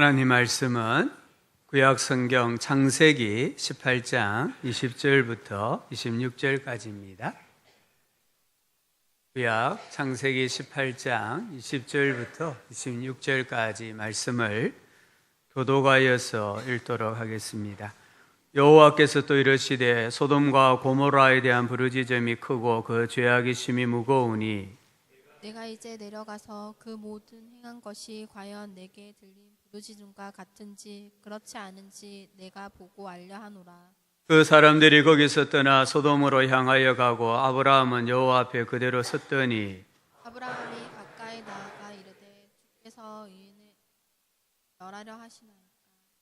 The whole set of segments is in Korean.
하나님 말씀은 구약 성경 창세기 18장 20절부터 26절까지입니다. 구약 창세기 18장 20절부터 26절까지 말씀을 교독하여서 읽도록 하겠습니다. 여호와께서 또 이르시되 소돔과 고모라에 대한 부르짖음이 크고 그 죄악이 심히 무거우니 내가 이제 내려가서 그 모든 행한 것이 과연 내게 들린 부르짖음과 같은지 그렇지 않은지 내가 보고 알려 하노라. 그 사람들이 거기서 떠나 소돔으로 향하여 가고 아브라함은 여호와 앞에 그대로 섰더니 아브라함이 가까이 나아가 이르되 주께서 의인을 멸하려 하시나이까.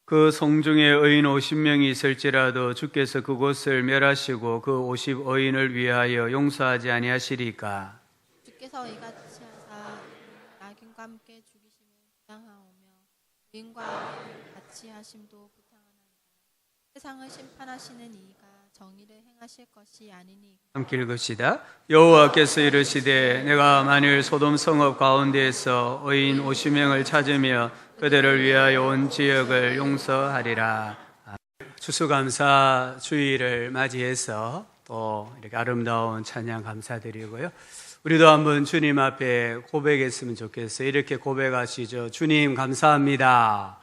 그 성중에 의인 50명이 있을지라도 주께서 그곳을 멸하시고 그 50 의인을 위하여 용서하지 아니하시리까. 주께서 이같이 하사 악인과 함께 죽이심을 부당하오며 의인과 악인을 같이 하심도 부당하나이다. 세상을 심판하시는 이가 정의를 행하실 것이 아니니. 함께 읽읍시다. 여호와께서 이르시되 내가 만일 소돔 성읍 가운데에서 의인 50명을 찾으며 그들을 위하여 온 지역을 용서하리라. 추수감사 주일을 맞이해서 또 이렇게 아름다운 찬양 감사드리고요. 우리도 한번 주님 앞에 고백했으면 좋겠어요. 이렇게 고백하시죠. 주님 감사합니다.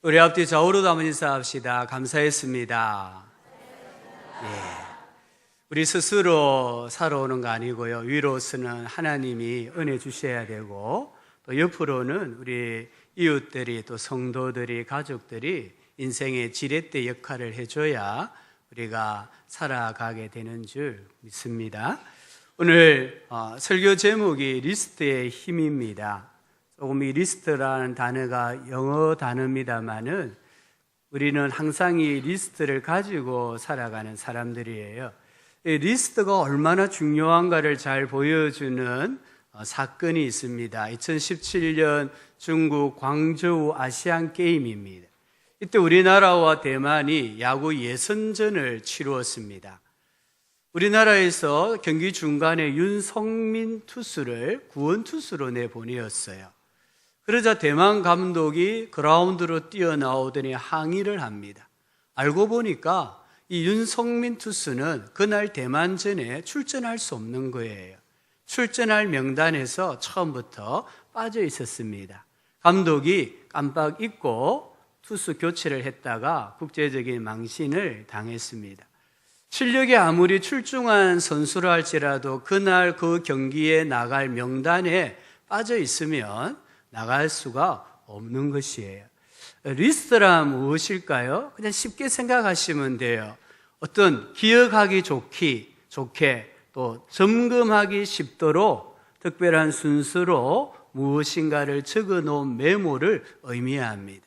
우리 앞뒤 좌우로도 한번 인사합시다. 감사했습니다. 우리 스스로 살아오는 거 아니고요. 위로서는 하나님이 은혜 주셔야 되고 또 옆으로는 우리 이웃들이 또 성도들이 가족들이 인생의 지렛대 역할을 해줘야 우리가 살아가게 되는 줄 믿습니다. 오늘 설교 제목이 리스트의 힘입니다. 조금 이 리스트라는 단어가 영어 단어입니다만은 우리는 항상 이 리스트를 가지고 살아가는 사람들이에요. 이 리스트가 얼마나 중요한가를 잘 보여주는 사건이 있습니다. 2017년 중국 광저우 아시안 게임입니다. 이때 우리나라와 대만이 야구 예선전을 치루었습니다. 우리나라에서 경기 중간에 윤성민 투수를 구원 투수로 내보내었어요. 그러자 대만 감독이 그라운드로 뛰어나오더니 항의를 합니다. 알고 보니까 이 윤성민 투수는 그날 대만전에 출전할 수 없는 거예요. 출전할 명단에서 처음부터 빠져 있었습니다. 감독이 깜빡 잊고 투수 교체를 했다가 국제적인 망신을 당했습니다. 실력이 아무리 출중한 선수라 할지라도 그날 그 경기에 나갈 명단에 빠져 있으면 나갈 수가 없는 것이에요. 리스트란 무엇일까요? 그냥 쉽게 생각하시면 돼요. 어떤 기억하기 좋게 또 점검하기 쉽도록 특별한 순서로 무엇인가를 적어 놓은 메모를 의미합니다.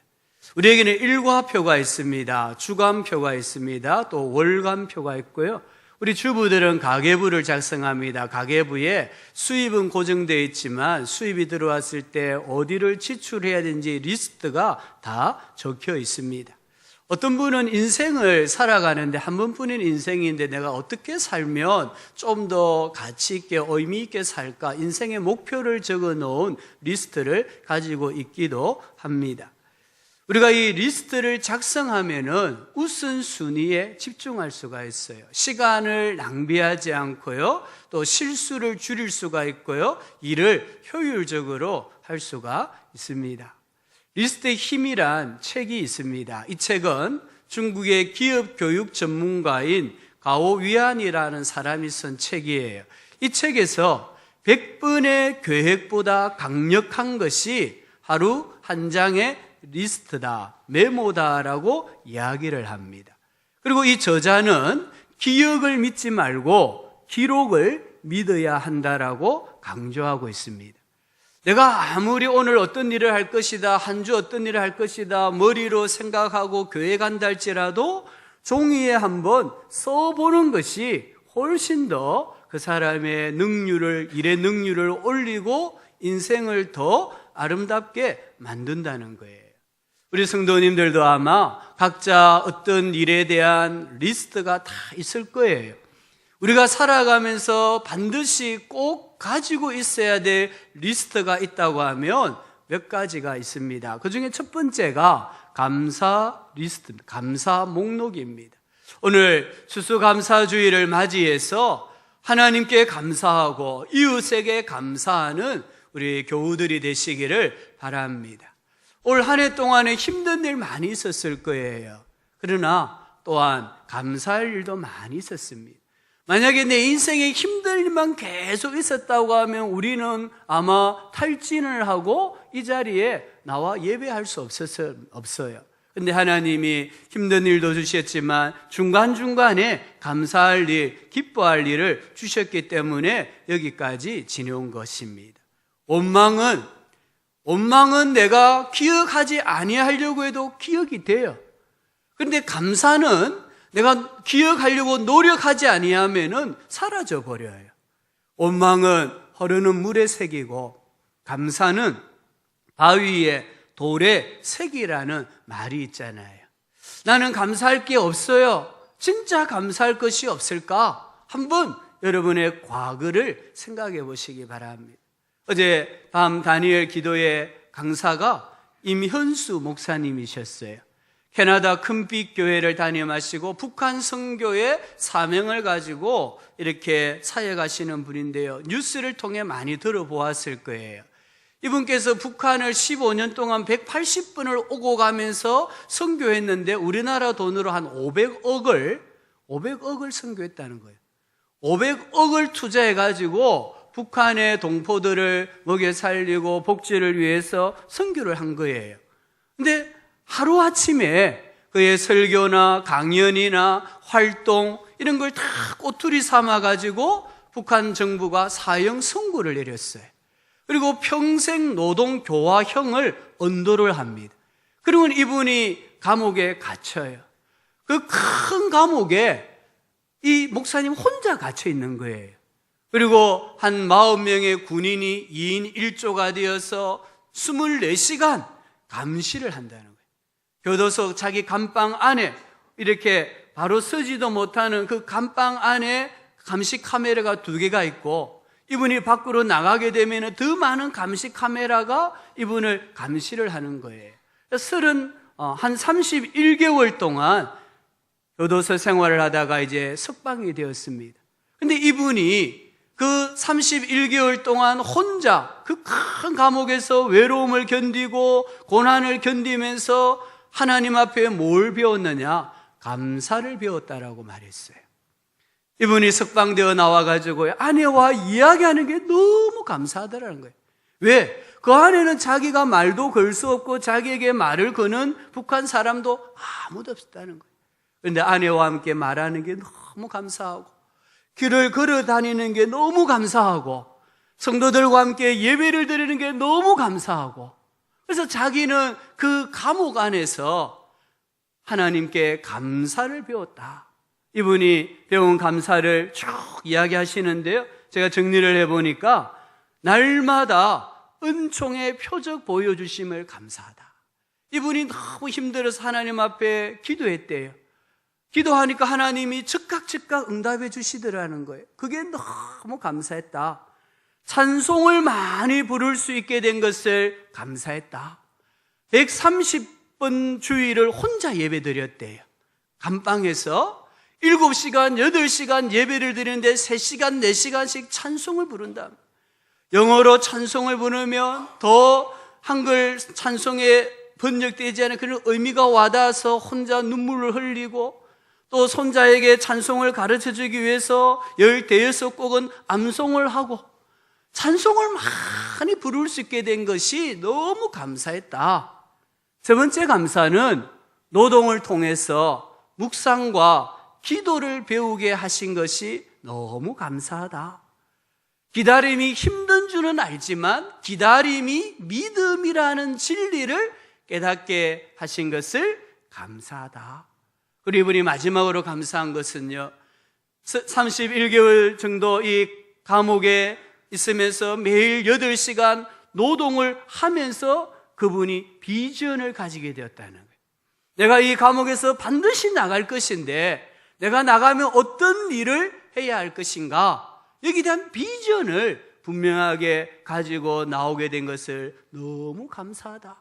우리에게는 일과표가 있습니다. 주간표가 있습니다. 또 월간표가 있고요. 우리 주부들은 가계부를 작성합니다. 가계부에 수입은 고정되어 있지만 수입이 들어왔을 때 어디를 지출해야 되는지 리스트가 다 적혀 있습니다. 어떤 분은 인생을 살아가는데 한 번뿐인 인생인데 내가 어떻게 살면 좀 더 가치 있게 의미 있게 살까 인생의 목표를 적어 놓은 리스트를 가지고 있기도 합니다. 우리가 이 리스트를 작성하면은 우선순위에 집중할 수가 있어요. 시간을 낭비하지 않고요. 또 실수를 줄일 수가 있고요. 일을 효율적으로 할 수가 있습니다. 리스트의 힘이란 책이 있습니다. 이 책은 중국의 기업 교육 전문가인 가오 위안이라는 사람이 쓴 책이에요. 이 책에서 100번의 계획보다 강력한 것이 하루 한 장의 리스트다, 메모다라고 이야기를 합니다. 그리고 이 저자는 기억을 믿지 말고 기록을 믿어야 한다라고 강조하고 있습니다. 내가 아무리 오늘 어떤 일을 할 것이다, 한 주 어떤 일을 할 것이다, 머리로 생각하고 계획한다 할지라도 종이에 한번 써보는 것이 훨씬 더 그 사람의 일의 능률을 올리고 인생을 더 아름답게 만든다는 거예요. 우리 성도님들도 아마 각자 어떤 일에 대한 리스트가 다 있을 거예요. 우리가 살아가면서 반드시 꼭 가지고 있어야 될 리스트가 있다고 하면 몇 가지가 있습니다. 그 중에 첫 번째가 감사 리스트입니다. 감사 목록입니다. 오늘 추수감사주의를 맞이해서 하나님께 감사하고 이웃에게 감사하는 우리 교우들이 되시기를 바랍니다. 올 한 해 동안에 힘든 일 많이 있었을 거예요. 그러나 또한 감사할 일도 많이 있었습니다. 만약에 내 인생에 힘든 일만 계속 있었다고 하면 우리는 아마 탈진을 하고 이 자리에 나와 예배할 수 없어요. 근데 하나님이 힘든 일도 주셨지만 중간중간에 감사할 일, 기뻐할 일을 주셨기 때문에 여기까지 지내온 것입니다. 원망은 내가 기억하지 아니하려고 해도 기억이 돼요. 그런데 감사는 내가 기억하려고 노력하지 아니하면은 사라져 버려요. 원망은 흐르는 물에 새기고 감사는 바위에 돌에 새기라는 말이 있잖아요. 나는 감사할 게 없어요. 진짜 감사할 것이 없을까? 한번 여러분의 과거를 생각해 보시기 바랍니다. 어제 밤 다니엘 기도의 강사가 임현수 목사님이셨어요. 캐나다 큰빛 교회를 다녀마시고 북한 선교의 사명을 가지고 이렇게 사역하시는 분인데요. 뉴스를 통해 많이 들어보았을 거예요. 이분께서 북한을 15년 동안 180번을 오고 가면서 선교했는데 우리나라 돈으로 한 500억을 선교했다는 거예요. 500억을 투자해가지고 북한의 동포들을 먹여 살리고 복지를 위해서 선교를 한 거예요. 근데 하루아침에 그의 설교나 강연이나 활동 이런 걸 다 꼬투리 삼아가지고 북한 정부가 사형 선고를 내렸어요. 그리고 평생 노동교화형을 언도를 합니다. 그러면 이분이 감옥에 갇혀요. 그 큰 감옥에 이 목사님 혼자 갇혀 있는 거예요. 그리고 한 40명의 군인이 2인 1조가 되어서 24시간 감시를 한다는 거예요. 교도소 자기 감방 안에 이렇게 바로 서지도 못하는 그 감방 안에 감시 카메라가 2개가 있고 이분이 밖으로 나가게 되면 더 많은 감시 카메라가 이분을 감시를 하는 거예요. 한 31개월 동안 교도소 생활을 하다가 이제 석방이 되었습니다. 근데 이분이 그 31개월 동안 혼자 그 큰 감옥에서 외로움을 견디고 고난을 견디면서 하나님 앞에 뭘 배웠느냐? 감사를 배웠다라고 말했어요. 이분이 석방되어 나와가지고 아내와 이야기하는 게 너무 감사하더라는 거예요. 왜? 그 안에는 자기가 말도 걸 수 없고 자기에게 말을 거는 북한 사람도 아무도 없었다는 거예요. 그런데 아내와 함께 말하는 게 너무 감사하고 길을 걸어 다니는 게 너무 감사하고 성도들과 함께 예배를 드리는 게 너무 감사하고 그래서 자기는 그 감옥 안에서 하나님께 감사를 배웠다. 이분이 배운 감사를 쭉 이야기하시는데요. 제가 정리를 해보니까 날마다 은총의 표적 보여주심을 감사하다. 이분이 너무 힘들어서 하나님 앞에 기도했대요. 기도하니까 하나님이 즉각 응답해 주시더라는 거예요. 그게 너무 감사했다. 찬송을 많이 부를 수 있게 된 것을 감사했다. 130번 주일을 혼자 예배 드렸대요. 감방에서 7시간, 8시간 예배를 드리는데 3시간, 4시간씩 찬송을 부른다. 영어로 찬송을 부르면 더 한글 찬송에 번역되지 않은 그런 의미가 와닿아서 혼자 눈물을 흘리고 또 손자에게 찬송을 가르쳐주기 위해서 15곡은 암송을 하고 찬송을 많이 부를 수 있게 된 것이 너무 감사했다. 세 번째 감사는 노동을 통해서 묵상과 기도를 배우게 하신 것이 너무 감사하다. 기다림이 힘든 줄은 알지만 기다림이 믿음이라는 진리를 깨닫게 하신 것을 감사하다. 그리고 이분이 마지막으로 감사한 것은요, 31개월 정도 이 감옥에 있으면서 매일 8시간 노동을 하면서 그분이 비전을 가지게 되었다는 거예요. 내가 이 감옥에서 반드시 나갈 것인데 내가 나가면 어떤 일을 해야 할 것인가, 여기에 대한 비전을 분명하게 가지고 나오게 된 것을 너무 감사하다.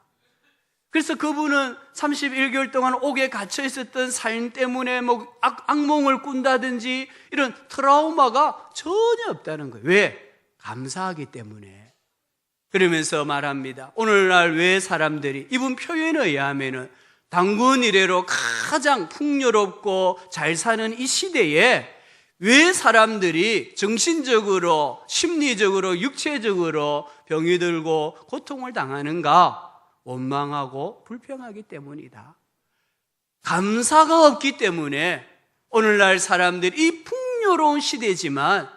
그래서 그분은 31개월 동안 옥에 갇혀 있었던 삶 때문에 뭐 악몽을 꾼다든지 이런 트라우마가 전혀 없다는 거예요. 왜? 감사하기 때문에. 그러면서 말합니다. 오늘날 왜 사람들이, 이분 표현에 의하면은 단군 이래로 가장 풍요롭고 잘 사는 이 시대에 왜 사람들이 정신적으로, 심리적으로, 육체적으로 병이 들고 고통을 당하는가? 원망하고 불평하기 때문이다. 감사가 없기 때문에 오늘날 사람들이 이 풍요로운 시대지만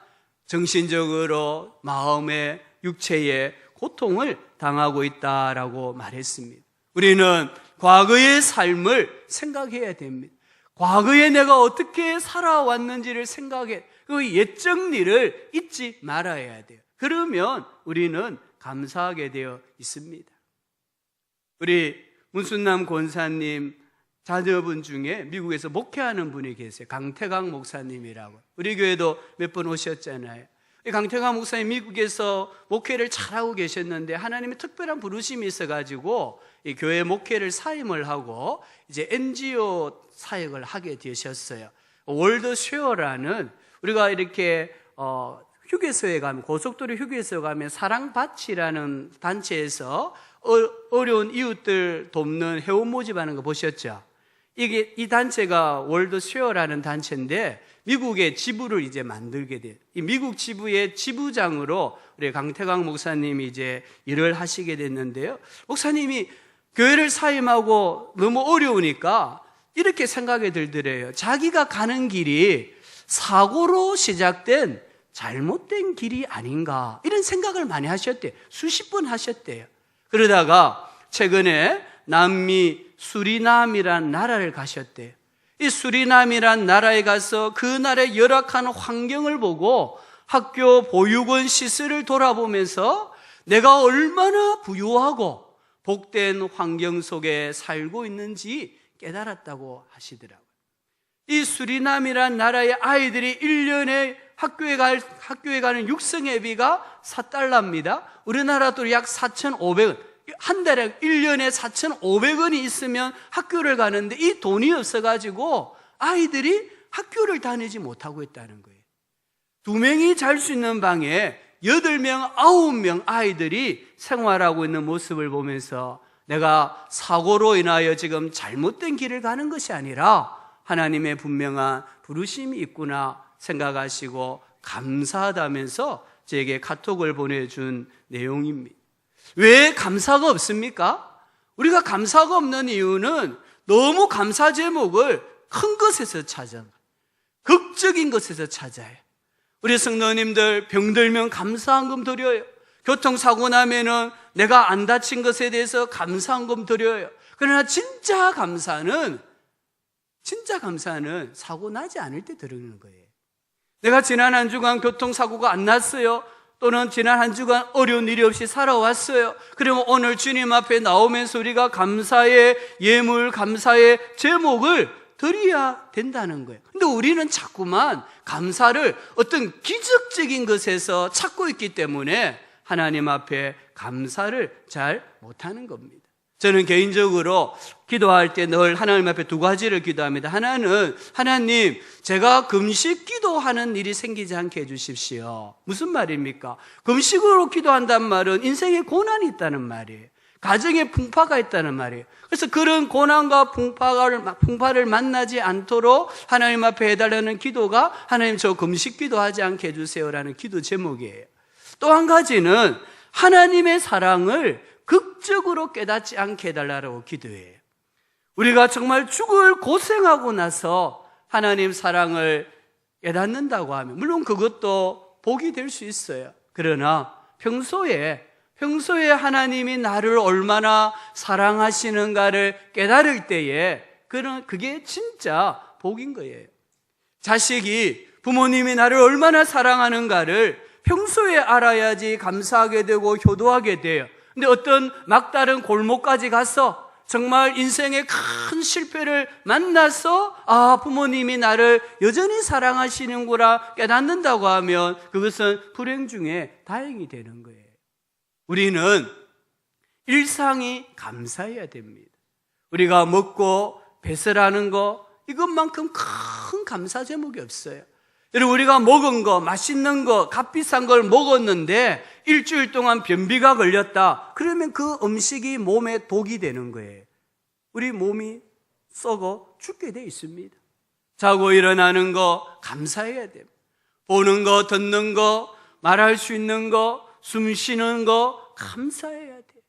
정신적으로, 마음에, 육체에 고통을 당하고 있다라고 말했습니다. 우리는 과거의 삶을 생각해야 됩니다. 과거에 내가 어떻게 살아왔는지를 생각해, 그 옛적 일을 잊지 말아야 돼요. 그러면 우리는 감사하게 되어 있습니다. 우리 문순남 권사님 자녀분 중에 미국에서 목회하는 분이 계세요. 강태강 목사님이라고. 우리 교회도 몇 번 오셨잖아요. 강태강 목사님 미국에서 목회를 잘하고 계셨는데 하나님의 특별한 부르심이 있어가지고 이 교회 목회를 사임을 하고 이제 NGO 사역을 하게 되셨어요. 월드 쉐어라는, 우리가 이렇게 휴게소에 가면, 고속도로 휴게소에 가면 사랑밭이라는 단체에서 어려운 이웃들 돕는 회원 모집하는 거 보셨죠? 이 단체가 월드 쉐어라는 단체인데 미국의 지부를 이제 만들게 돼요. 이 미국 지부의 지부장으로 우리 강태강 목사님이 이제 일을 하시게 됐는데요. 목사님이 교회를 사임하고 너무 어려우니까 이렇게 생각이 들더래요. 자기가 가는 길이 사고로 시작된 잘못된 길이 아닌가, 이런 생각을 많이 하셨대요. 수십 번 하셨대요. 그러다가 최근에 남미 수리남이란 나라를 가셨대요. 이 수리남이란 나라에 가서 그 나라의 열악한 환경을 보고 학교 보육원 시설을 돌아보면서 내가 얼마나 부유하고 복된 환경 속에 살고 있는지 깨달았다고 하시더라고요. 이 수리남이란 나라의 아이들이 1년에 학교에 가는 육성회비가 $4입니다. 우리나라도 약 4,500원. 한 달에 1년에 4,500원이 있으면 학교를 가는데 이 돈이 없어가지고 아이들이 학교를 다니지 못하고 있다는 거예요. 2명이 잘 수 있는 방에 8명, 9명 아이들이 생활하고 있는 모습을 보면서 내가 사고로 인하여 지금 잘못된 길을 가는 것이 아니라 하나님의 분명한 부르심이 있구나 생각하시고 감사하다면서 제게 카톡을 보내준 내용입니다. 왜 감사가 없습니까? 우리가 감사가 없는 이유는 너무 감사 제목을 큰 것에서 찾아요. 극적인 것에서 찾아요. 우리 성도님들 병들면 감사한금 드려요. 교통사고 나면은 내가 안 다친 것에 대해서 감사한금 드려요. 그러나 진짜 감사는 사고 나지 않을 때 드리는 거예요. 내가 지난 한 주간 교통사고가 안 났어요. 또는 지난 한 주간 어려운 일이 없이 살아왔어요. 그러면 오늘 주님 앞에 나오면서 우리가 감사의 예물, 감사의 제목을 드려야 된다는 거예요. 근데 우리는 자꾸만 감사를 어떤 기적적인 것에서 찾고 있기 때문에 하나님 앞에 감사를 잘 못하는 겁니다. 저는 개인적으로 기도할 때 늘 하나님 앞에 2가지를 기도합니다. 하나는, 하나님, 제가 금식 기도하는 일이 생기지 않게 해주십시오. 무슨 말입니까? 금식으로 기도한다는 말은 인생에 고난이 있다는 말이에요. 가정에 풍파가 있다는 말이에요. 그래서 그런 고난과 풍파를 만나지 않도록 하나님 앞에 해달라는 기도가 하나님 저 금식 기도하지 않게 해주세요라는 기도 제목이에요. 또 한 가지는 하나님의 사랑을 극적으로 깨닫지 않게 해달라고 기도해요. 우리가 정말 죽을 고생하고 나서 하나님 사랑을 깨닫는다고 하면 물론 그것도 복이 될 수 있어요. 그러나 평소에 하나님이 나를 얼마나 사랑하시는가를 깨달을 때에 그게 진짜 복인 거예요. 자식이 부모님이 나를 얼마나 사랑하는가를 평소에 알아야지 감사하게 되고 효도하게 돼요. 근데 어떤 막다른 골목까지 가서 정말 인생의 큰 실패를 만나서 부모님이 나를 여전히 사랑하시는구나 깨닫는다고 하면 그것은 불행 중에 다행이 되는 거예요. 우리는 일상이 감사해야 됩니다. 우리가 먹고 배설하는 거 이것만큼 큰 감사 제목이 없어요. 여러분, 우리가 먹은 거, 맛있는 거, 값비싼 걸 먹었는데 일주일 동안 변비가 걸렸다. 그러면 그 음식이 몸에 독이 되는 거예요. 우리 몸이 썩어 죽게 돼 있습니다. 자고 일어나는 거 감사해야 됩니다. 보는 거, 듣는 거, 말할 수 있는 거, 숨 쉬는 거 감사해야 돼요.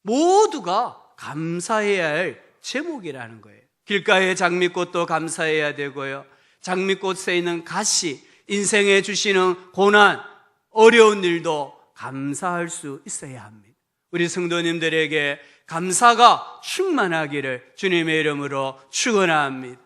모두가 감사해야 할 제목이라는 거예요. 길가의 장미꽃도 감사해야 되고요. 장미꽃에 있는 가시, 인생에 주시는 고난, 어려운 일도 감사할 수 있어야 합니다. 우리 성도님들에게 감사가 충만하기를 주님의 이름으로 축원합니다.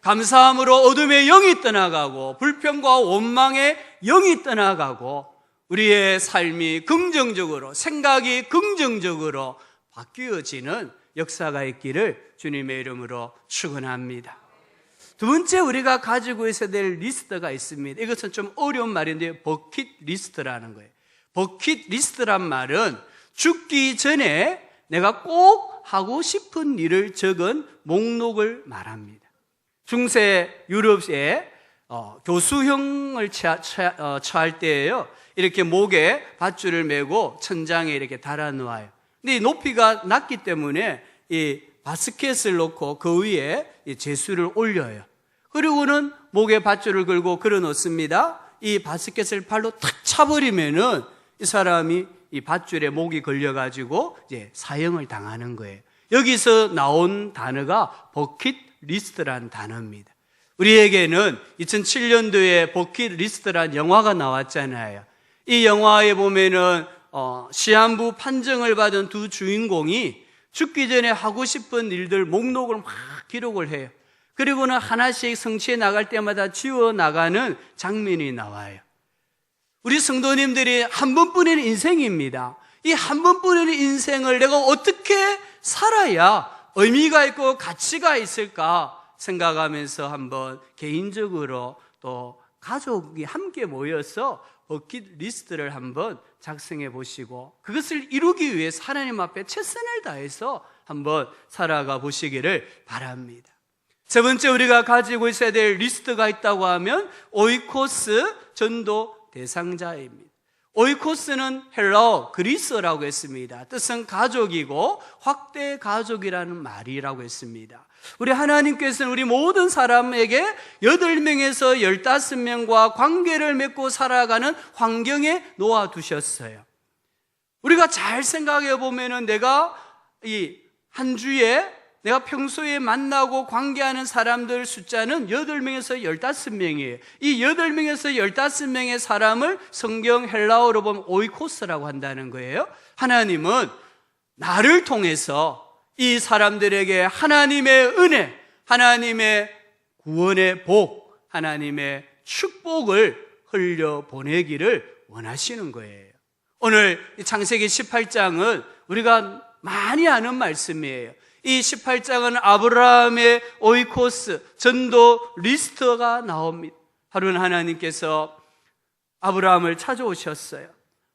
감사함으로 어둠의 영이 떠나가고 불평과 원망의 영이 떠나가고 우리의 삶이 긍정적으로, 생각이 긍정적으로 바뀌어지는 역사가 있기를 주님의 이름으로 축원합니다. 두 번째 우리가 가지고 있어야 될 리스트가 있습니다. 이것은 좀 어려운 말인데 버킷리스트라는 거예요. 버킷리스트란 말은 죽기 전에 내가 꼭 하고 싶은 일을 적은 목록을 말합니다. 중세 유럽에 교수형을 처할 때에요, 이렇게 목에 밧줄을 메고 천장에 이렇게 달아놓아요. 근데 이 높이가 낮기 때문에 이 바스켓을 놓고 그 위에 제수를 올려요. 그리고는 목에 밧줄을 걸고 걸어 놓습니다. 이 바스켓을 발로 탁 차버리면은 이 사람이 이 밧줄에 목이 걸려가지고 이제 사형을 당하는 거예요. 여기서 나온 단어가 버킷리스트라는 단어입니다. 우리에게는 2007년도에 버킷리스트라는 영화가 나왔잖아요. 이 영화에 보면은 시한부 판정을 받은 두 주인공이 죽기 전에 하고 싶은 일들 목록을 막 기록을 해요. 그리고는 하나씩 성취해 나갈 때마다 지워 나가는 장면이 나와요. 우리 성도님들이 한 번뿐인 인생입니다. 이 한 번뿐인 인생을 내가 어떻게 살아야 의미가 있고 가치가 있을까 생각하면서 한번 개인적으로 또 가족이 함께 모여서 버킷리스트를 한번 작성해 보시고 그것을 이루기 위해서 하나님 앞에 최선을 다해서 한번 살아가 보시기를 바랍니다. 세 번째 우리가 가지고 있어야 될 리스트가 있다고 하면 오이코스 전도 대상자입니다. 오이코스는 헬라어 그리스어라고 했습니다. 뜻은 가족이고 확대 가족이라는 말이라고 했습니다. 우리 하나님께서는 우리 모든 사람에게 8명에서 15명과 관계를 맺고 살아가는 환경에 놓아두셨어요. 우리가 잘 생각해 보면은 내가 이 한 주에 내가 평소에 만나고 관계하는 사람들 숫자는 8명에서 15명이에요. 이 8명에서 15명의 사람을 성경 헬라어로 보면 오이코스라고 한다는 거예요. 하나님은 나를 통해서 이 사람들에게 하나님의 은혜, 하나님의 구원의 복, 하나님의 축복을 흘려보내기를 원하시는 거예요. 오늘 창세기 18장은 우리가 많이 아는 말씀이에요. 이 18장은 아브라함의 오이코스, 전도 리스트가 나옵니다. 하루는 하나님께서 아브라함을 찾아오셨어요.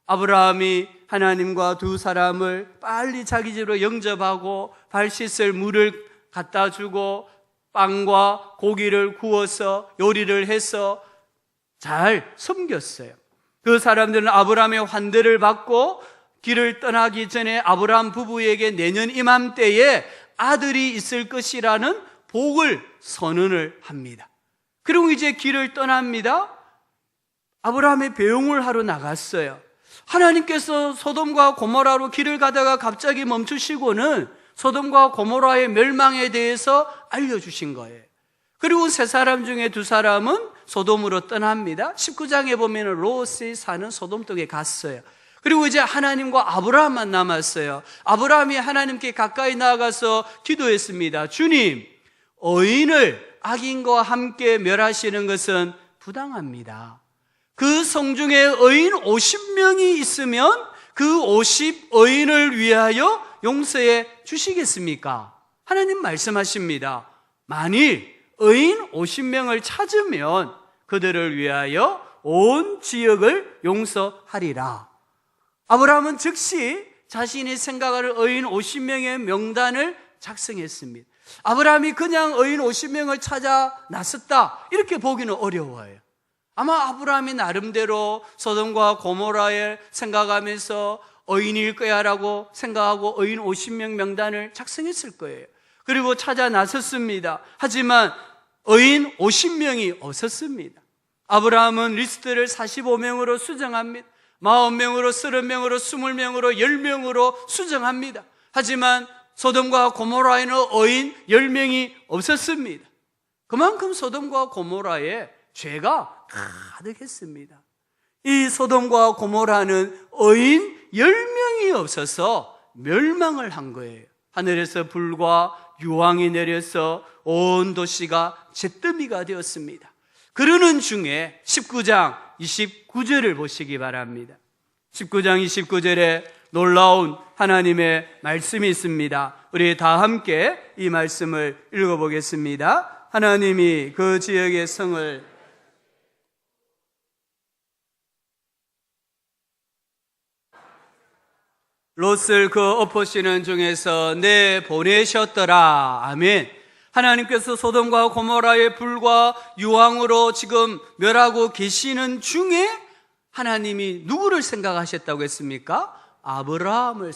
아브라함이 하나님과 두 사람을 빨리 자기 집으로 영접하고 발 씻을 물을 갖다 주고 빵과 고기를 구워서 요리를 해서 잘 섬겼어요. 그 사람들은 아브라함의 환대를 받고 길을 떠나기 전에 아브라함 부부에게 내년 이맘때에 아들이 있을 것이라는 복을 선언을 합니다. 그리고 이제 길을 떠납니다. 아브라함의 배웅을 하러 나갔어요. 하나님께서 소돔과 고모라로 길을 가다가 갑자기 멈추시고는 소돔과 고모라의 멸망에 대해서 알려주신 거예요. 그리고 세 사람 중에 두 사람은 소돔으로 떠납니다. 19장에 보면 롯이 사는 소돔 쪽에 갔어요. 그리고 이제 하나님과 아브라함만 남았어요. 아브라함이 하나님께 가까이 나아가서 기도했습니다. 주님, 의인을 악인과 함께 멸하시는 것은 부당합니다. 그 성중에 의인 50명이 있으면 그 50 의인을 위하여 용서해 주시겠습니까? 하나님 말씀하십니다. 만일 의인 50명을 찾으면 그들을 위하여 온 지역을 용서하리라. 아브라함은 즉시 자신이 생각할 의인 50명의 명단을 작성했습니다. 아브라함이 그냥 의인 50명을 찾아 나섰다 이렇게 보기는 어려워요. 아마 아브라함이 나름대로 소돔과 고모라에 생각하면서 의인일 거야 라고 생각하고 의인 50명 명단을 작성했을 거예요. 그리고 찾아 나섰습니다. 하지만 의인 50명이 없었습니다. 아브라함은 리스트를 45명으로 수정합니다. 40명으로, 30명으로, 20명으로, 10명으로 수정합니다. 하지만 소돔과 고모라에는 의인 10명이 없었습니다. 그만큼 소돔과 고모라에 죄가 가득했습니다. 이 소돔과 고모라는 의인 10명이 없어서 멸망을 한 거예요. 하늘에서 불과 유황이 내려서 온 도시가 잿더미가 되었습니다. 그러는 중에 19장 29절을 보시기 바랍니다. 19장 29절에 놀라운 하나님의 말씀이 있습니다. 우리 다 함께 이 말씀을 읽어보겠습니다. 하나님이 그 지역의 성을 롯을 그 엎으시는 중에서 내보내셨더라. 아멘. 하나님께서 소돔과 고모라의 불과 유황으로 지금 멸하고 계시는 중에 하나님이 누구를 생각하셨다고 했습니까? 아브라함을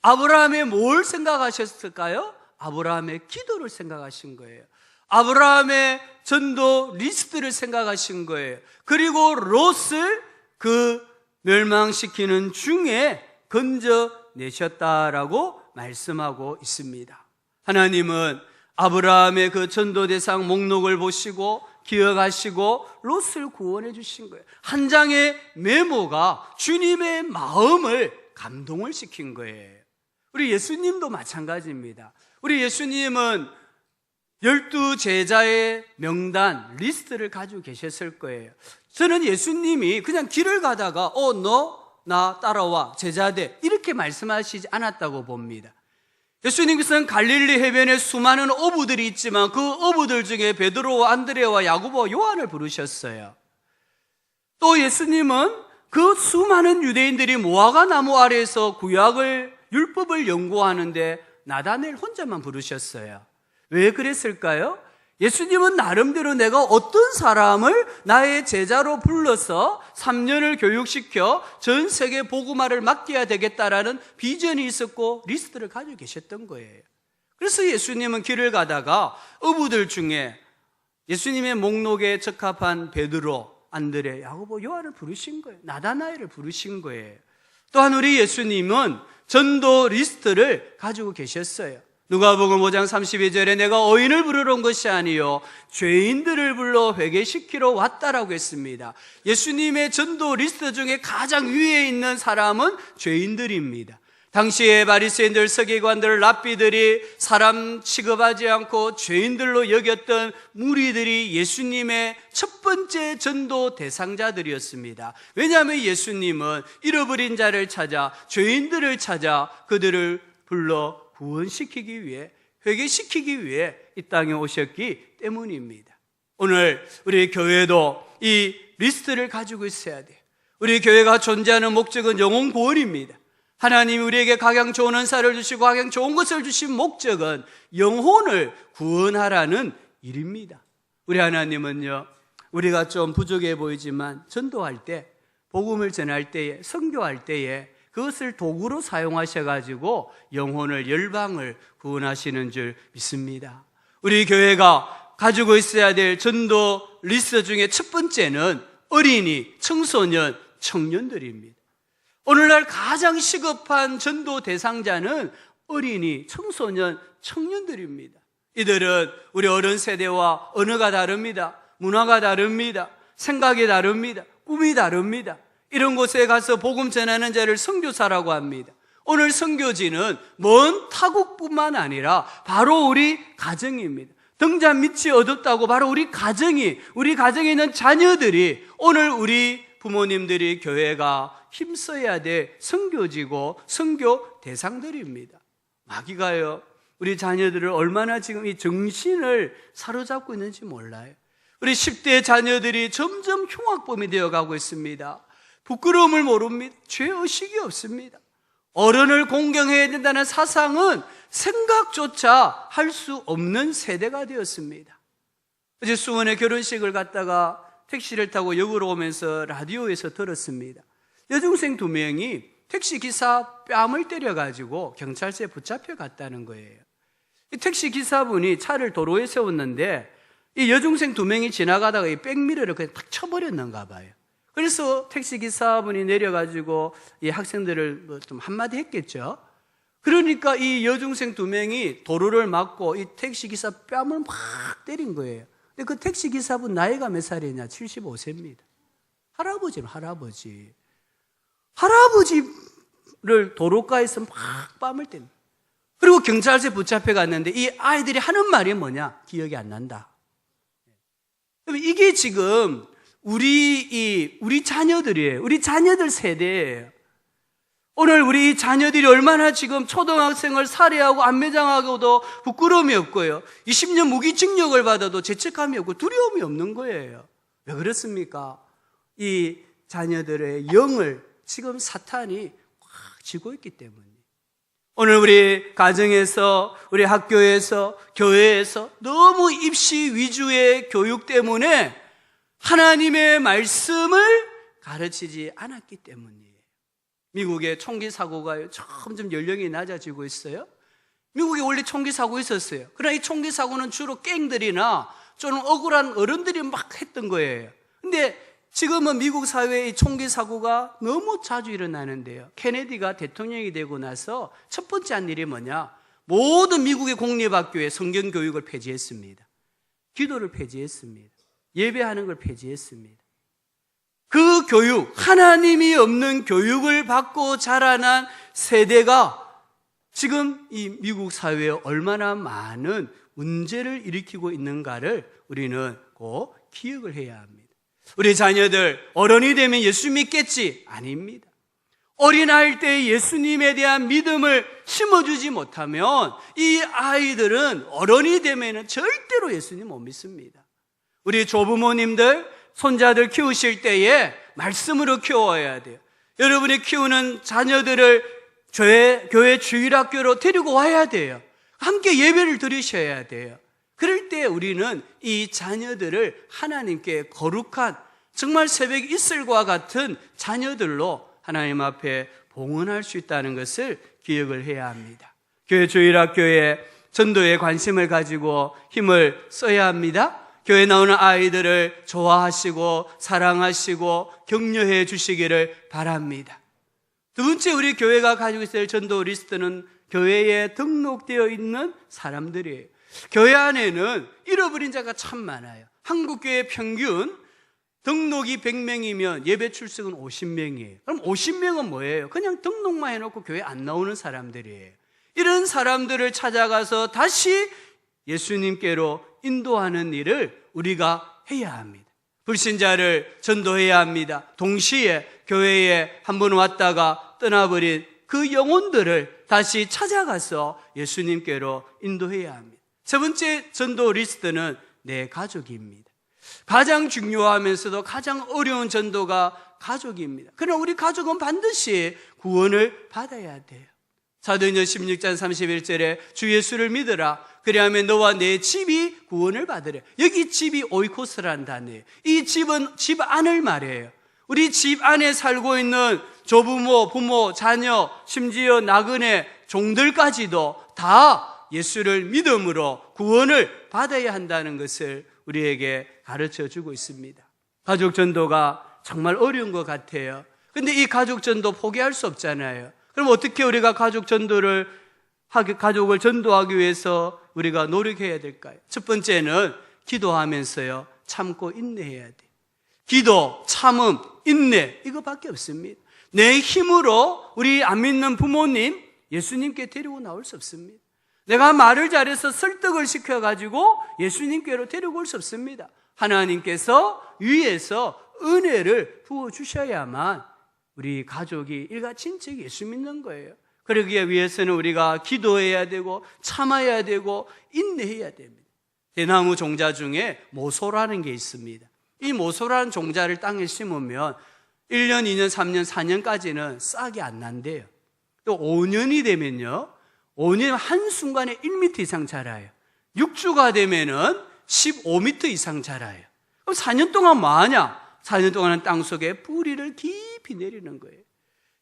아브라함의 뭘 생각하셨을까요? 아브라함의 기도를 생각하신 거예요. 아브라함의 전도 리스트를 생각하신 거예요. 그리고 롯을 그 멸망시키는 중에 건져내셨다라고 말씀하고 있습니다. 하나님은 아브라함의 그 전도 대상 목록을 보시고 기억하시고 롯을 구원해 주신 거예요. 한 장의 메모가 주님의 마음을 감동을 시킨 거예요. 우리 예수님도 마찬가지입니다. 우리 예수님은 12 제자의 명단, 리스트를 가지고 계셨을 거예요. 저는 예수님이 그냥 길을 가다가 너 나 따라와 제자 돼 이렇게 말씀하시지 않았다고 봅니다. 예수님께서는 갈릴리 해변에 수많은 어부들이 있지만 그 어부들 중에 베드로와 안드레와 야고보와 요한을 부르셨어요. 또 예수님은 그 수많은 유대인들이 무화과 나무 아래에서 구약을 율법을 연구하는데 나다넬 혼자만 부르셨어요. 왜 그랬을까요? 예수님은 나름대로 내가 어떤 사람을 나의 제자로 불러서 3년을 교육시켜 전 세계 복음화를 맡겨야 되겠다라는 비전이 있었고 리스트를 가지고 계셨던 거예요. 그래서 예수님은 길을 가다가 어부들 중에 예수님의 목록에 적합한 베드로, 안드레, 야고보, 요한을 부르신 거예요. 나다나엘을 부르신 거예요. 또한 우리 예수님은 전도 리스트를 가지고 계셨어요. 누가복음 5장 32절에 내가 의인을 부르러 온 것이 아니요 죄인들을 불러 회개시키러 왔다라고 했습니다. 예수님의 전도 리스트 중에 가장 위에 있는 사람은 죄인들입니다. 당시에 바리새인들, 서기관들, 랍비들이 사람 취급하지 않고 죄인들로 여겼던 무리들이 예수님의 첫 번째 전도 대상자들이었습니다. 왜냐하면 예수님은 잃어버린 자를 찾아 죄인들을 찾아 그들을 불러 구원시키기 위해, 회개시키기 위해 이 땅에 오셨기 때문입니다. 오늘 우리 교회도 이 리스트를 가지고 있어야 돼요. 우리 교회가 존재하는 목적은 영혼 구원입니다. 하나님이 우리에게 각양 좋은 은사를 주시고 각양 좋은 것을 주신 목적은 영혼을 구원하라는 일입니다. 우리 하나님은요, 우리가 좀 부족해 보이지만 전도할 때, 복음을 전할 때에, 선교할 때에 그것을 도구로 사용하셔가지고 영혼을, 열방을 구원하시는 줄 믿습니다. 우리 교회가 가지고 있어야 될 전도 리스트 중에 첫 번째는 어린이, 청소년, 청년들입니다. 오늘날 가장 시급한 전도 대상자는 어린이, 청소년, 청년들입니다. 이들은 우리 어른 세대와 언어가 다릅니다. 문화가 다릅니다. 생각이 다릅니다. 꿈이 다릅니다. 이런 곳에 가서 복음 전하는 자를 선교사라고 합니다. 오늘 선교지는 먼 타국뿐만 아니라 바로 우리 가정입니다. 등잔 밑이 어둡다고 바로 우리 가정에 있는 자녀들이 오늘 우리 부모님들이 교회가 힘써야 될 선교지고 선교 대상들입니다. 마귀가요, 우리 자녀들을 얼마나 지금 이 정신을 사로잡고 있는지 몰라요. 우리 10대 자녀들이 점점 흉악범이 되어가고 있습니다. 부끄러움을 모릅니다. 죄의식이 없습니다. 어른을 공경해야 된다는 사상은 생각조차 할 수 없는 세대가 되었습니다. 어제 수원의 결혼식을 갔다가 택시를 타고 역으로 오면서 라디오에서 들었습니다. 여중생 2명이 택시기사 뺨을 때려가지고 경찰서에 붙잡혀 갔다는 거예요. 이 택시기사분이 차를 도로에 세웠는데 이 여중생 2명이 지나가다가 이 백미러를 그냥 탁 쳐버렸는가 봐요. 그래서 택시기사분이 내려가지고 이 학생들을 뭐 좀 한마디 했겠죠. 그러니까 이 여중생 2명이 도로를 막고 이 택시기사 뺨을 막 때린 거예요. 근데 그 택시기사분 나이가 몇 살이냐? 75세입니다. 할아버지는 할아버지. 할아버지를 도로가에서 막 뺨을 때립니다. 그리고 경찰서에 붙잡혀 갔는데 이 아이들이 하는 말이 뭐냐? 기억이 안 난다. 이게 지금 우리 자녀들이에요. 우리 자녀들 세대예요. 오늘 우리 자녀들이 얼마나 지금 초등학생을 살해하고 안매장하고도 부끄러움이 없고요. 20년 무기징역을 받아도 죄책감이 없고 두려움이 없는 거예요. 왜 그렇습니까? 이 자녀들의 영을 지금 사탄이 확 쥐고 있기 때문에. 오늘 우리 가정에서, 우리 학교에서, 교회에서 너무 입시 위주의 교육 때문에 하나님의 말씀을 가르치지 않았기 때문이에요. 미국의 총기 사고가 점점 연령이 낮아지고 있어요. 미국에 원래 총기 사고 있었어요. 그러나 이 총기 사고는 주로 갱들이나 좀 억울한 어른들이 막 했던 거예요. 근데 지금은 미국 사회에 총기 사고가 너무 자주 일어나는데요. 케네디가 대통령이 되고 나서 첫 번째 한 일이 뭐냐? 모든 미국의 공립학교에 성경 교육을 폐지했습니다. 기도를 폐지했습니다. 예배하는 걸 폐지했습니다. 그 교육, 하나님이 없는 교육을 받고 자라난 세대가 지금 이 미국 사회에 얼마나 많은 문제를 일으키고 있는가를 우리는 꼭 기억을 해야 합니다. 우리 자녀들 어른이 되면 예수 믿겠지? 아닙니다. 어린아이일 때 예수님에 대한 믿음을 심어주지 못하면 이 아이들은 어른이 되면 절대로 예수님 못 믿습니다. 우리 조부모님들 손자들 키우실 때에 말씀으로 키워야 돼요. 여러분이 키우는 자녀들을 교회 주일학교로 데리고 와야 돼요. 함께 예배를 드리셔야 돼요. 그럴 때 우리는 이 자녀들을 하나님께 거룩한 정말 새벽 이슬과 같은 자녀들로 하나님 앞에 봉헌할 수 있다는 것을 기억을 해야 합니다. 교회 주일학교에 전도에 관심을 가지고 힘을 써야 합니다. 교회 나오는 아이들을 좋아하시고 사랑하시고 격려해 주시기를 바랍니다. 두 번째, 우리 교회가 가지고 있을 전도 리스트는 교회에 등록되어 있는 사람들이에요. 교회 안에는 잃어버린 자가 참 많아요. 한국교회 평균 등록이 100명이면 예배 출석은 50명이에요. 그럼 50명은 뭐예요? 그냥 등록만 해놓고 교회 안 나오는 사람들이에요. 이런 사람들을 찾아가서 다시 예수님께로 인도하는 일을 우리가 해야 합니다. 불신자를 전도해야 합니다. 동시에 교회에 한번 왔다가 떠나버린 그 영혼들을 다시 찾아가서 예수님께로 인도해야 합니다. 세 번째 전도 리스트는 내 가족입니다. 가장 중요하면서도 가장 어려운 전도가 가족입니다. 그러나 우리 가족은 반드시 구원을 받아야 돼요. 사도행전 16장 31절에 주 예수를 믿으라. 그리하면 너와 내 집이 구원을 받으래. 여기 집이 오이코스라는 단어예요. 이 집은 집 안을 말해요. 우리 집 안에 살고 있는 조부모, 부모, 자녀, 심지어 나그네 종들까지도 다 예수를 믿음으로 구원을 받아야 한다는 것을 우리에게 가르쳐 주고 있습니다. 가족 전도가 정말 어려운 것 같아요. 근데 이 가족 전도 포기할 수 없잖아요. 그럼 어떻게 우리가 가족을 전도하기 위해서 우리가 노력해야 될까요? 첫 번째는 기도하면서요, 참고 인내해야 돼요. 기도, 참음, 인내, 이거밖에 없습니다. 내 힘으로 우리 안 믿는 부모님, 예수님께 데리고 나올 수 없습니다. 내가 말을 잘해서 설득을 시켜가지고 예수님께로 데리고 올 수 없습니다. 하나님께서 위에서 은혜를 부어주셔야만 우리 가족이 일가친척이 예수 믿는 거예요. 그러기 위해서는 우리가 기도해야 되고 참아야 되고 인내해야 됩니다. 대나무 종자 중에 모소라는 게 있습니다. 이 모소라는 종자를 땅에 심으면 1년, 2년, 3년, 4년까지는 싹이 안 난대요. 또 5년이 되면요, 5년 한순간에 1m 이상 자라요. 6주가 되면은 15m 이상 자라요. 그럼 4년 동안 뭐 하냐? 4년 동안은 땅 속에 뿌리를 깊이 내리는 거예요.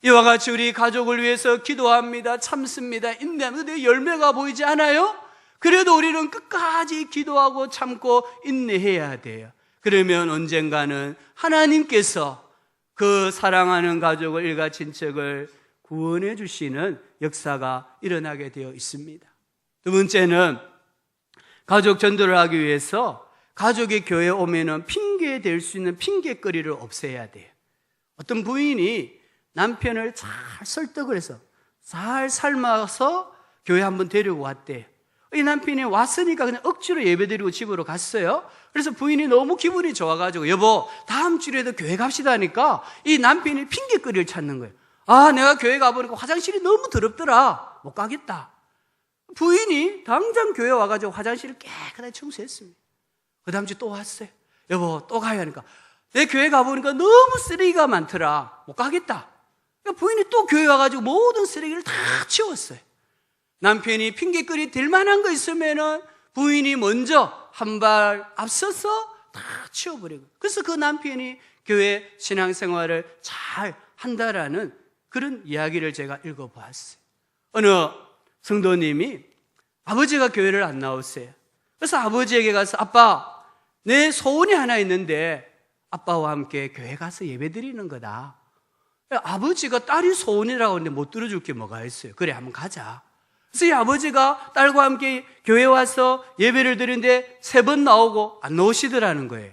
이와 같이 우리 가족을 위해서 기도합니다. 참습니다. 인내합니다. 근데 열매가 보이지 않아요? 그래도 우리는 끝까지 기도하고 참고 인내해야 돼요. 그러면 언젠가는 하나님께서 그 사랑하는 가족을, 일가 친척을 구원해 주시는 역사가 일어나게 되어 있습니다. 두 번째는 가족 전도를 하기 위해서 가족이 교회에 오면은 핑계 될 수 있는 핑계거리를 없애야 돼요. 어떤 부인이 남편을 잘 설득을 해서 잘 삶아서 교회 한번 데리고 왔대요. 이 남편이 왔으니까 그냥 억지로 예배드리고 집으로 갔어요. 그래서 부인이 너무 기분이 좋아가지고 여보 다음 주에도 교회 갑시다 하니까 이 남편이 핑계거리를 찾는 거예요. 아, 내가 교회 가보니까 화장실이 너무 더럽더라, 못 가겠다. 부인이 당장 교회 와가지고 화장실을 깨끗하게 청소했습니다. 그 다음 주 또 왔어요. 여보 또 가야 하니까 내 교회 가보니까 너무 쓰레기가 많더라, 못 가겠다. 그러니까 부인이 또 교회 와가지고 모든 쓰레기를 다 치웠어요. 남편이 핑계거리 될 만한 거 있으면은 부인이 먼저 한 발 앞서서 다 치워버리고, 그래서 그 남편이 교회 신앙생활을 잘 한다라는 그런 이야기를 제가 읽어보았어요. 어느 성도님이 아버지가 교회를 안 나오세요. 그래서 아버지에게 가서 아빠, 내 소원이 하나 있는데 아빠와 함께 교회 가서 예배 드리는 거다. 아버지가 딸이 소원이라고 하는데 못 들어줄 게 뭐가 있어요. 그래 한번 가자. 그래서 이 아버지가 딸과 함께 교회 와서 예배를 드리는데 3번 나오고 안 나오시더라는 거예요.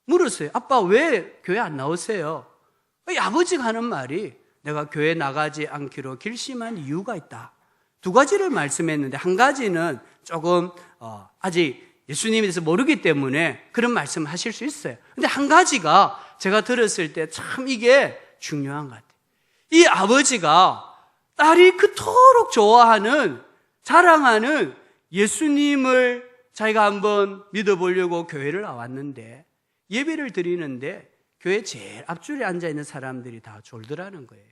물었어요. 아빠 왜 교회 안 나오세요? 이 아버지가 하는 말이 내가 교회 나가지 않기로 결심한 이유가 있다. 2가지를 말씀했는데 한 가지는 조금 아직 예수님에 대해서 모르기 때문에 그런 말씀을 하실 수 있어요. 근데 한 가지가 제가 들었을 때 참 이게 중요한 것 같아요. 이 아버지가 딸이 그토록 좋아하는, 자랑하는 예수님을 자기가 한번 믿어보려고 교회를 나왔는데 예배를 드리는데 교회 제일 앞줄에 앉아있는 사람들이 다 졸더라는 거예요.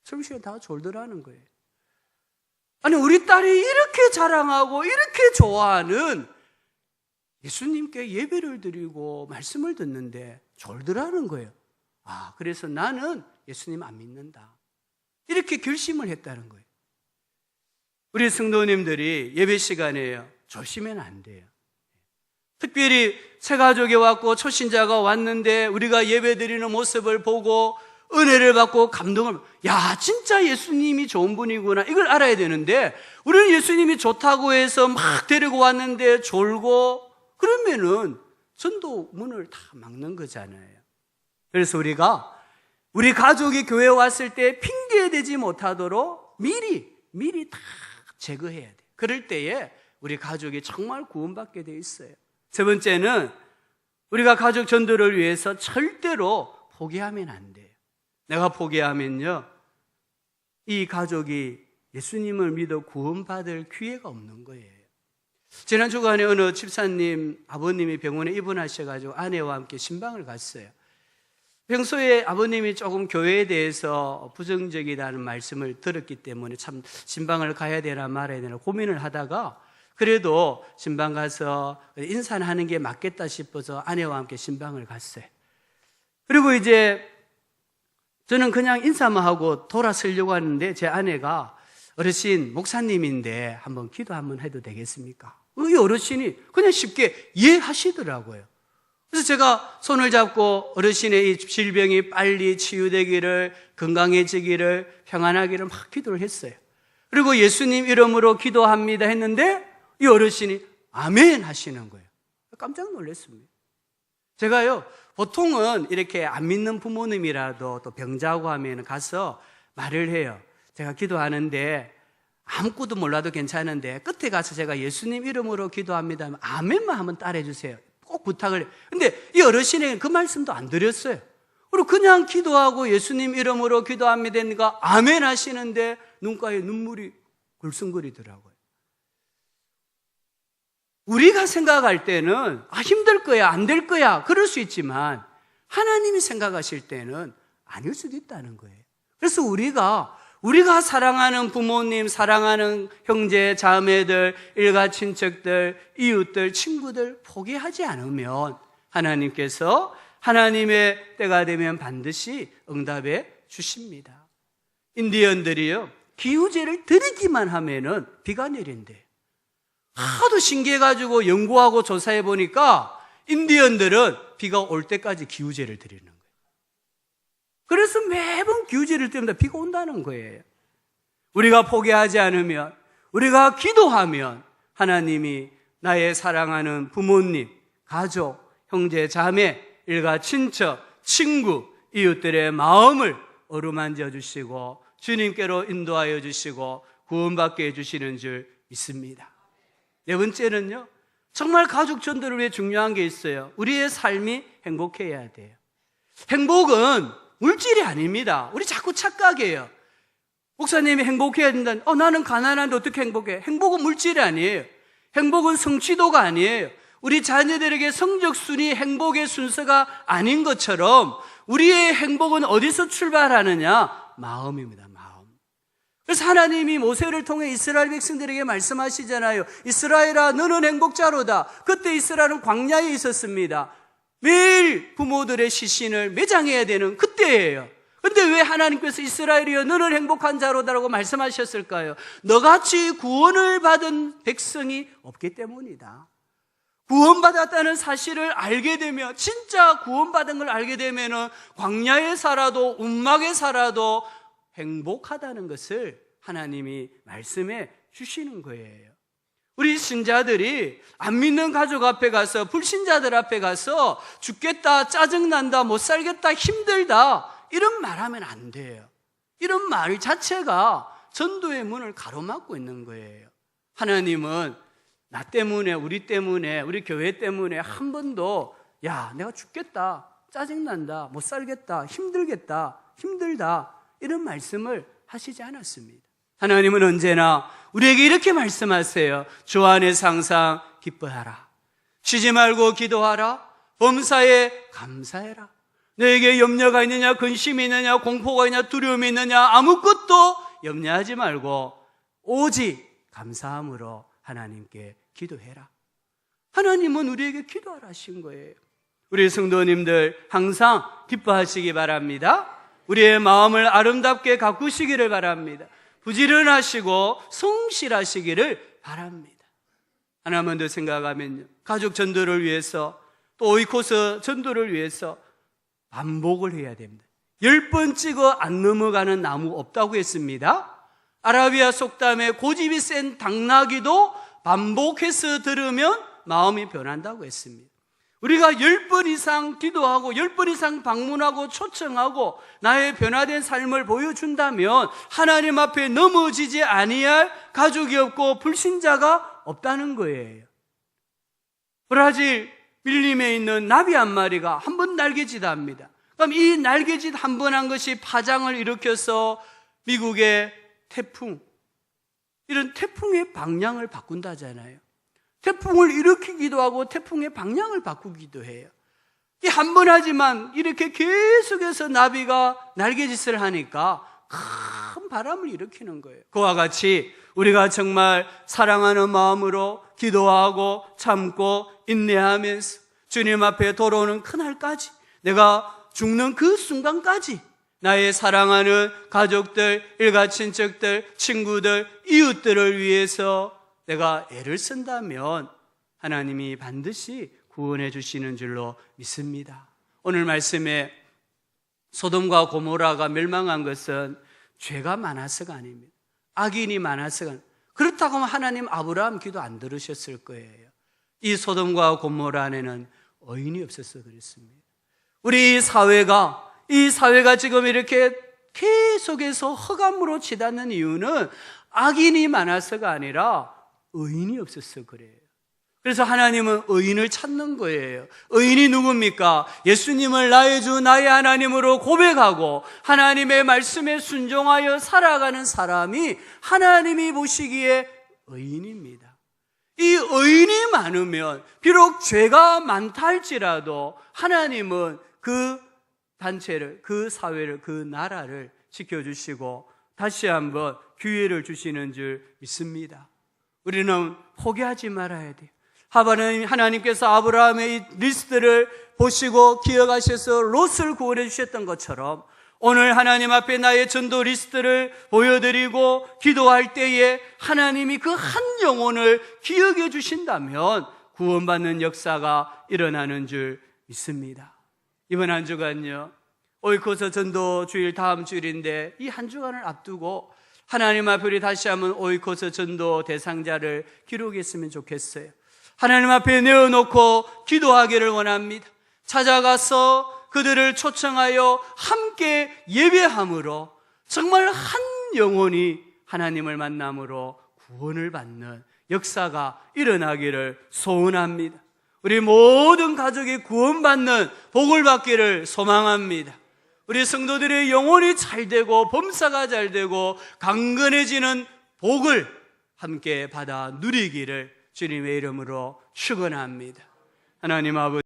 성시에 다 졸더라는 거예요. 아니 우리 딸이 이렇게 자랑하고 이렇게 좋아하는 예수님께 예배를 드리고 말씀을 듣는데 졸더라는 거예요. 아, 그래서 나는 예수님 안 믿는다, 이렇게 결심을 했다는 거예요. 우리 성도님들이 예배 시간에 조심하면 안 돼요. 특별히 새 가족이 왔고 초신자가 왔는데 우리가 예배 드리는 모습을 보고 은혜를 받고 감동을, 야 진짜 예수님이 좋은 분이구나, 이걸 알아야 되는데 우리는 예수님이 좋다고 해서 막 데리고 왔는데 졸고 그러면은 전도 문을 다 막는 거잖아요. 그래서 우리가 우리 가족이 교회에 왔을 때 핑계대지 못하도록 미리 다 제거해야 돼. 그럴 때에 우리 가족이 정말 구원받게 돼 있어요. 세 번째는 우리가 가족 전도를 위해서 절대로 포기하면 안 돼요. 내가 포기하면요, 이 가족이 예수님을 믿어 구원받을 기회가 없는 거예요. 지난 주간에 어느 집사님 아버님이 병원에 입원하셔가지고 아내와 함께 신방을 갔어요. 평소에 아버님이 조금 교회에 대해서 부정적이라는 말씀을 들었기 때문에 참 신방을 가야 되나 말아야 되나 고민을 하다가 그래도 신방 가서 인사는 하는 게 맞겠다 싶어서 아내와 함께 신방을 갔어요. 그리고 이제 저는 그냥 인사만 하고 돌아서려고 하는데 제 아내가 어르신 목사님인데 한번 기도 한번 해도 되겠습니까? 이 어르신이 그냥 쉽게 예 하시더라고요. 그래서 제가 손을 잡고 어르신의 이 질병이 빨리 치유되기를, 건강해지기를, 평안하기를 막 기도를 했어요. 그리고 예수님 이름으로 기도합니다 했는데 이 어르신이 아멘 하시는 거예요. 깜짝 놀랐습니다. 제가요, 보통은 이렇게 안 믿는 부모님이라도 또 병자고 하면 가서 말을 해요. 제가 기도하는데 아무것도 몰라도 괜찮은데 끝에 가서 제가 예수님 이름으로 기도합니다 하면 아멘만 한번 따라해 주세요. 꼭 부탁을 해요. 근데 이 어르신에게는 그 말씀도 안 드렸어요. 그리고 그냥 기도하고 예수님 이름으로 기도합니다 했으니까 아멘 하시는데 눈가에 눈물이 글썽거리더라고요. 우리가 생각할 때는 힘들 거야, 안 될 거야 그럴 수 있지만 하나님이 생각하실 때는 아닐 수도 있다는 거예요. 그래서 우리가 사랑하는 부모님, 사랑하는 형제, 자매들, 일가 친척들, 이웃들, 친구들 포기하지 않으면 하나님께서 하나님의 때가 되면 반드시 응답해 주십니다. 인디언들이요, 기우제를 드리기만 하면은 비가 내린대요. 하도 신기해가지고 연구하고 조사해 보니까 인디언들은 비가 올 때까지 기우제를 드리는 거예요. 그래서 매번 기우제를 드리면 비가 온다는 거예요. 우리가 포기하지 않으면, 우리가 기도하면 하나님이 나의 사랑하는 부모님, 가족, 형제, 자매, 일가 친척, 친구, 이웃들의 마음을 어루만져 주시고 주님께로 인도하여 주시고 구원받게 해주시는 줄 믿습니다. 네 번째는요, 정말 가족 전도를 위해 중요한 게 있어요. 우리의 삶이 행복해야 돼요. 행복은 물질이 아닙니다. 우리 자꾸 착각해요. 목사님이 행복해야 된다. 나는 가난한데 어떻게 행복해? 행복은 물질이 아니에요. 행복은 성취도가 아니에요. 우리 자녀들에게 성적순위, 행복의 순서가 아닌 것처럼 우리의 행복은 어디서 출발하느냐? 마음입니다. 마음. 그래서 하나님이 모세를 통해 이스라엘 백성들에게 말씀하시잖아요. 이스라엘아, 너는 행복자로다. 그때 이스라엘은 광야에 있었습니다. 매일 부모들의 시신을 매장해야 되는 그때예요. 근데 왜 하나님께서 이스라엘이여 너는 행복한 자로다라고 말씀하셨을까요? 너같이 구원을 받은 백성이 없기 때문이다. 구원받았다는 사실을 알게 되면, 진짜 구원받은 걸 알게 되면 광야에 살아도 움막에 살아도 행복하다는 것을 하나님이 말씀해 주시는 거예요. 우리 신자들이 안 믿는 가족 앞에 가서, 불신자들 앞에 가서 죽겠다, 짜증난다, 못 살겠다, 힘들다 이런 말하면 안 돼요. 이런 말 자체가 전도의 문을 가로막고 있는 거예요. 하나님은 나 때문에, 우리 때문에, 우리 교회 때문에 한 번도 야, 내가 죽겠다, 짜증난다, 못 살겠다, 힘들겠다, 힘들다 이런 말씀을 하시지 않았습니다. 하나님은 언제나 우리에게 이렇게 말씀하세요. 주 안에서 항상 기뻐하라. 쉬지 말고 기도하라. 범사에 감사해라. 너에게 염려가 있느냐, 근심이 있느냐, 공포가 있느냐, 두려움이 있느냐, 아무것도 염려하지 말고 오직 감사함으로 하나님께 기도해라. 하나님은 우리에게 기도하라 하신 거예요. 우리 성도님들 항상 기뻐하시기 바랍니다. 우리의 마음을 아름답게 가꾸시기를 바랍니다. 부지런하시고 성실하시기를 바랍니다. 하나만 더 생각하면요, 가족 전도를 위해서, 또 오이코스 전도를 위해서 반복을 해야 됩니다. 10번 찍어 안 넘어가는 나무 없다고 했습니다. 아라비아 속담에 고집이 센 당나귀도 반복해서 들으면 마음이 변한다고 했습니다. 우리가 10번 이상 기도하고 10번 이상 방문하고 초청하고 나의 변화된 삶을 보여준다면 하나님 앞에 넘어지지 아니할 가족이 없고 불신자가 없다는 거예요. 브라질 밀림에 있는 나비 한 마리가 한 번 날개짓 합니다. 그럼 이 날개짓 한 번 한 것이 파장을 일으켜서 미국의 태풍, 이런 태풍의 방향을 바꾼다잖아요. 태풍을 일으키기도 하고 태풍의 방향을 바꾸기도 해요. 이 한 번 하지만 이렇게 계속해서 나비가 날개짓을 하니까 큰 바람을 일으키는 거예요. 그와 같이 우리가 정말 사랑하는 마음으로 기도하고 참고 인내하면서 주님 앞에 돌아오는 그날까지, 내가 죽는 그 순간까지 나의 사랑하는 가족들, 일가 친척들, 친구들, 이웃들을 위해서 내가 애를 쓴다면 하나님이 반드시 구원해 주시는 줄로 믿습니다. 오늘 말씀에 소돔과 고모라가 멸망한 것은 죄가 많아서가 아닙니다. 악인이 많아서가 아닙니다. 그렇다고 하면 하나님 아브라함 기도 안 들으셨을 거예요. 이 소돔과 고모라 안에는 의인이 없어서 그랬습니다. 우리 이 사회가 지금 이렇게 계속해서 흑암으로 치닫는 이유는 악인이 많아서가 아니라 의인이 없어서 그래요. 그래서 하나님은 의인을 찾는 거예요. 의인이 누굽니까? 예수님을 나의 주 나의 하나님으로 고백하고 하나님의 말씀에 순종하여 살아가는 사람이 하나님이 보시기에 의인입니다. 이 의인이 많으면 비록 죄가 많다 할지라도 하나님은 그 단체를, 그 사회를, 그 나라를 지켜주시고 다시 한번 기회를 주시는 줄 믿습니다. 우리는 포기하지 말아야 돼요. 하나님께서 아브라함의 이 리스트를 보시고 기억하셔서 롯을 구원해 주셨던 것처럼 오늘 하나님 앞에 나의 전도 리스트를 보여드리고 기도할 때에 하나님이 그 한 영혼을 기억해 주신다면 구원받는 역사가 일어나는 줄 믿습니다. 이번 한 주간요, 오이코스 전도 주일 다음 주일인데 이 한 주간을 앞두고 하나님 앞에 우리 다시 한번 오이코스 전도 대상자를 기록했으면 좋겠어요. 하나님 앞에 내어놓고 기도하기를 원합니다. 찾아가서 그들을 초청하여 함께 예배함으로 정말 한 영혼이 하나님을 만남으로 구원을 받는 역사가 일어나기를 소원합니다. 우리 모든 가족이 구원받는 복을 받기를 소망합니다. 우리 성도들의 영혼이 잘되고 범사가 잘되고 강건해지는 복을 함께 받아 누리기를 주님의 이름으로 축원합니다. 하나님 아버지,